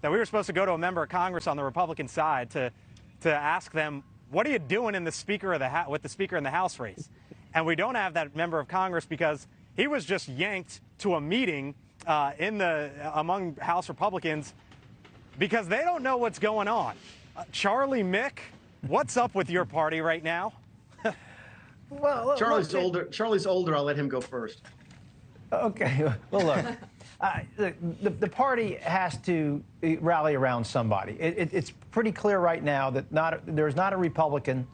that we were supposed to go to a member of Congress on the Republican side to ask them, what are you doing in the Speaker of the with the Speaker in the House race? And we don't have that member of Congress because he was just yanked to a meeting among House Republicans because they don't know what's going on. Charlie Mick, what's up with your party right now? Well, Charlie's older. I'll let him go first. Okay. Well, look, the party has to rally around somebody. It's pretty clear right now that there's not a Republican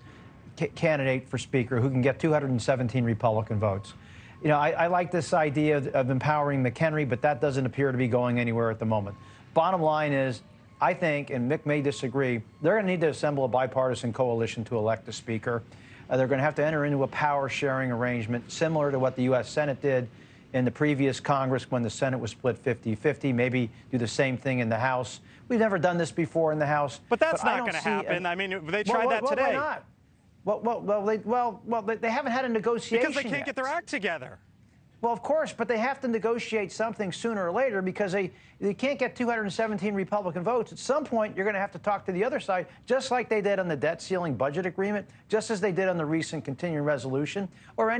candidate for Speaker who can get 217 Republican votes. You know, I like this idea of empowering McHenry, but that doesn't appear to be going anywhere at the moment. Bottom line is, I think, and Mick may disagree, they're going to need to assemble a bipartisan coalition to elect a Speaker. They're going to have to enter into a power-sharing arrangement similar to what the U.S. Senate did in the previous Congress when the Senate was split 50-50, maybe do the same thing in the House. We've never done this before in the House. But that's not going to happen. I mean, they tried that today. Why not? They haven't had a negotiation because they can't get their act together. Well, of course, but they have to negotiate something sooner or later because they can't get 217 Republican votes. At some point, you're going to have to talk to the other side, just like they did on the debt ceiling budget agreement, just as they did on the recent continuing resolution, or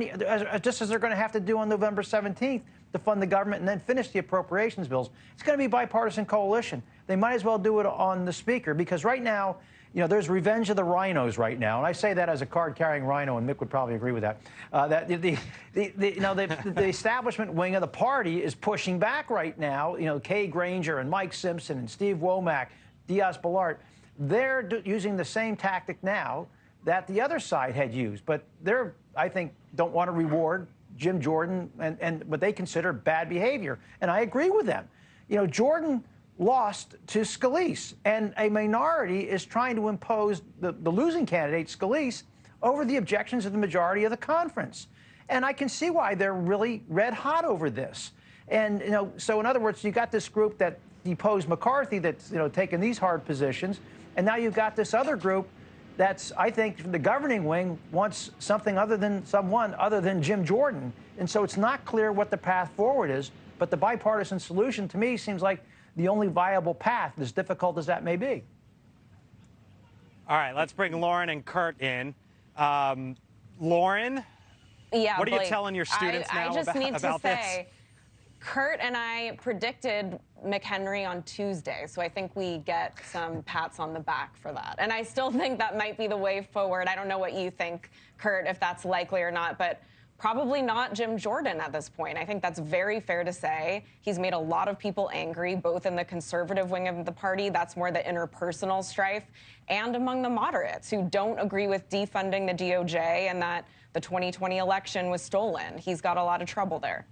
just as they're going to have to do on November 17th to fund the government and then finish the appropriations bills. It's going to be a bipartisan coalition. They might as well do it on the Speaker because right now, you know, there's revenge of the rhinos right now, and I say that as a card-carrying rhino, and Mick would probably agree with that. That the establishment wing of the party is pushing back right now. You know, Kay Granger and Mike Simpson and Steve Womack, Diaz-Balart, they're using the same tactic now that the other side had used, but they're, I think, don't want to reward Jim Jordan and what they consider bad behavior, and I agree with them. You know, Jordan lost to Scalise, and a minority is trying to impose the losing candidate, Scalise, over the objections of the majority of the conference. And I can see why they're really red hot over this. And, you know, so in other words, you got this group that deposed McCarthy that's, you know, taking these hard positions, and now you've got this other group that's, I think, the governing wing wants someone other than Jim Jordan. And so it's not clear what the path forward is, but the bipartisan solution to me seems like the only viable path, as difficult as that may be. All right, let's bring Lauren and Kurt in. Lauren, yeah, what are you telling your students now about this? I just need to say, Kurt and I predicted McHenry on Tuesday, so I think we get some pats on the back for that. And I still think that might be the way forward. I don't know what you think, Kurt, if that's likely or not, but probably not Jim Jordan at this point. I think that's very fair to say. He's made a lot of people angry, both in the conservative wing of the party, that's more the interpersonal strife, and among the moderates who don't agree with defunding the DOJ and that the 2020 election was stolen. He's got a lot of trouble there.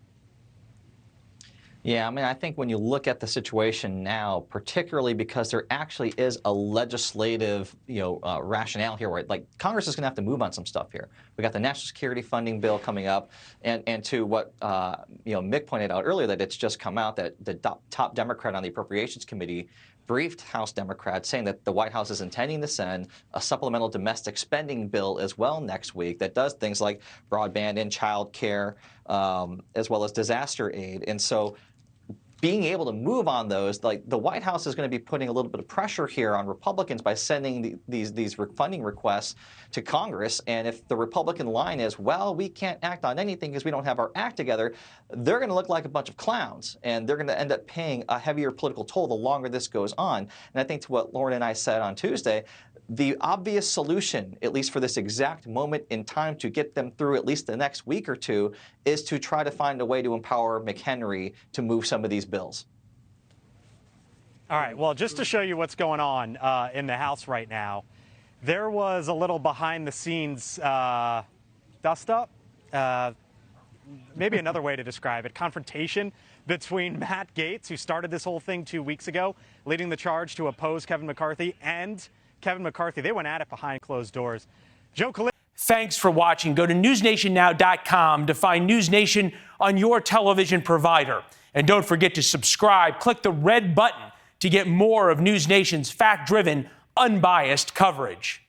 Yeah, I mean, I think when you look at the situation now, particularly because there actually is a legislative, rationale here, where like Congress is going to have to move on some stuff here. We got the national security funding bill coming up, and to what Mick pointed out earlier, that it's just come out that the top Democrat on the Appropriations Committee briefed House Democrats saying that the White House is intending to send a supplemental domestic spending bill as well next week that does things like broadband and child care, as well as disaster aid. And so being able to move on those, like the White House is going to be putting a little bit of pressure here on Republicans by sending these funding requests to Congress. And if the Republican line is, well, we can't act on anything because we don't have our act together, they're going to look like a bunch of clowns, and they're going to end up paying a heavier political toll the longer this goes on. And I think to what Lauren and I said on Tuesday, the obvious solution, at least for this exact moment in time to get them through at least the next week or two, is to try to find a way to empower McHenry to move some of these bills. All right, well, just to show you what's going on in the House right now, there was a little behind-the-scenes dust-up, maybe another way to describe it, confrontation between Matt Gaetz, who started this whole thing 2 weeks ago, leading the charge to oppose Kevin McCarthy, and Kevin McCarthy. They went at it behind closed doors. Joe Calise. Thanks for watching. Go to newsnationnow.com to find NewsNation on your television provider. And don't forget to subscribe. Click the red button to get more of NewsNation's fact-driven, unbiased coverage.